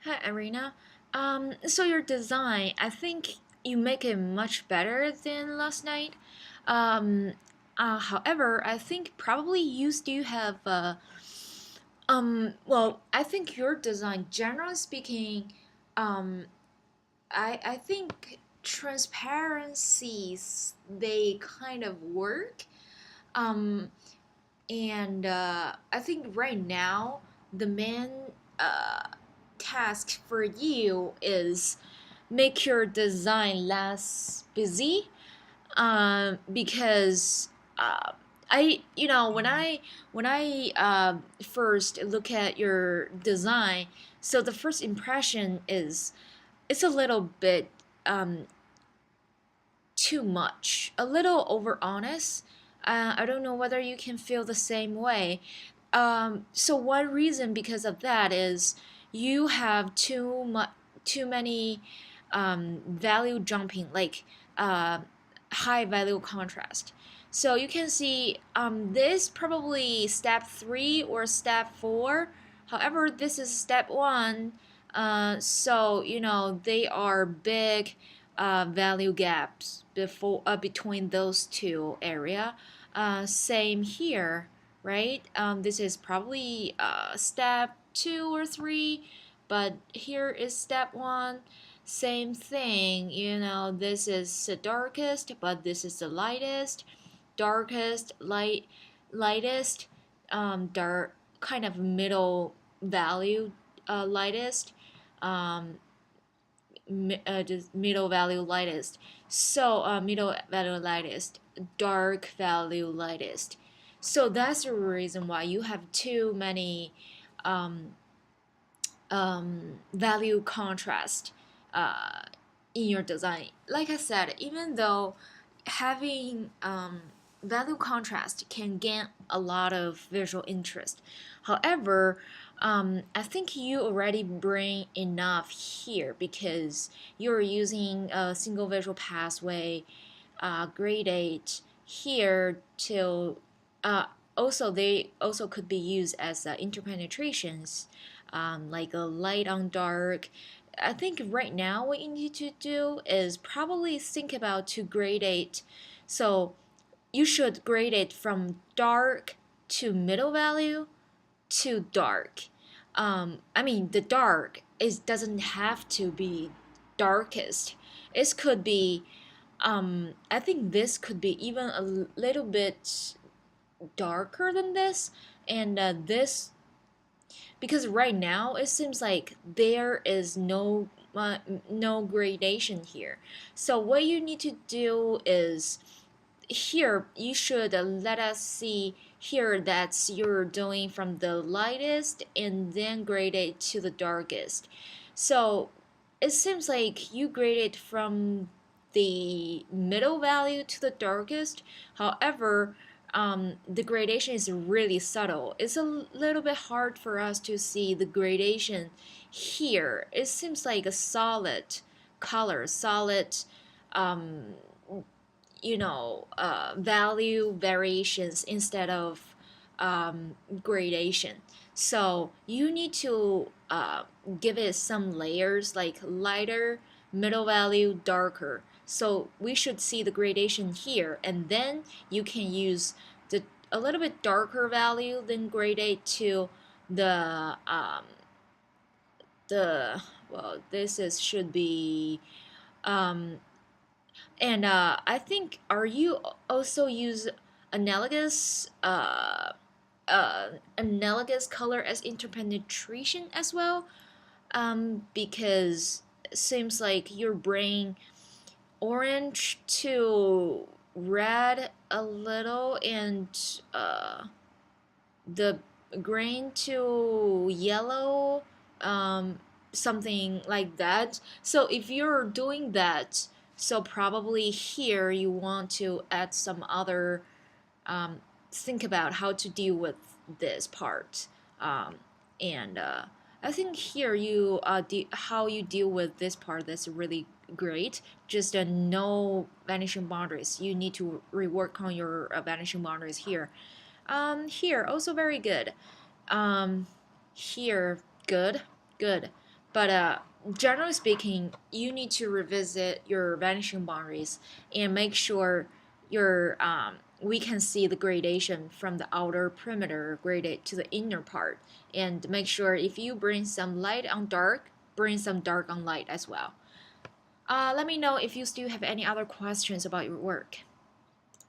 Hi, Irina. So your design, I think you make it much better than last night. Um, However, I think probably you still have well, I think your design, generally speaking, um, I think transparencies they kind of work. Um, and I think right now the main uh, task for you is make your design less busy because when I first look at your design, so the first impression is it's a little bit um, too much, a little over honest. I don't know whether you can feel the same way. So one reason because of that is you have too many value jumping, like uh, high value contrast. So you can see this probably step 3 or step 4. However, this is step 1. So they are big value gaps between those two area. Same here, right? This is probably step 2 or 3, but here is step 1. Same thing, this is the darkest, but this is the lightest. Darkest, lightest, dark, kind of middle value, lightest. Um, just middle value lightest. So middle value lightest, dark value lightest. So that's the reason why you have too many um, value contrast uh, in your design. Like I said, even though having value contrast can gain a lot of visual interest, however, I think you already bring enough here because you're using a single visual pathway, grade 8 here to also they also could be used as interpenetrations, like a light on dark. I think right now what you need to do is probably think about to grade 8. So you should grade it from dark to middle value to dark. I mean, the dark is doesn't have to be darkest. It could be. I think this could be even a little bit darker than this, and this because right now it seems like there is no gradation here. So what you need to do is here you should let us see here that you're doing from the lightest and then grade it to the darkest. So it seems like you graded from the middle value to the darkest. However, the gradation is really subtle. It's a little bit hard for us to see the gradation here. It seems like a solid color, solid um, value variations instead of gradation. So you need to give it some layers like lighter, middle value, darker. So we should see the gradation here, and then you can use the a little bit darker value than gradate to the the well this is should be um, and I think are you also use analogous analogous color as interpenetration as well? Because it seems like your brain orange to red a little and the green to yellow, something like that. So if you're doing that, so probably here you want to add some other, think about how to deal with this part. And I think here how you deal with this part that's really great. Just no vanishing boundaries. You need to rework on your vanishing boundaries here. Here also very good. Um, Here good, good, But generally speaking, you need to revisit your vanishing boundaries and make sure your we can see the gradation from the outer perimeter graded to the inner part, and make sure if you bring some light on dark, bring some dark on light as well. Let me know if you still have any other questions about your work.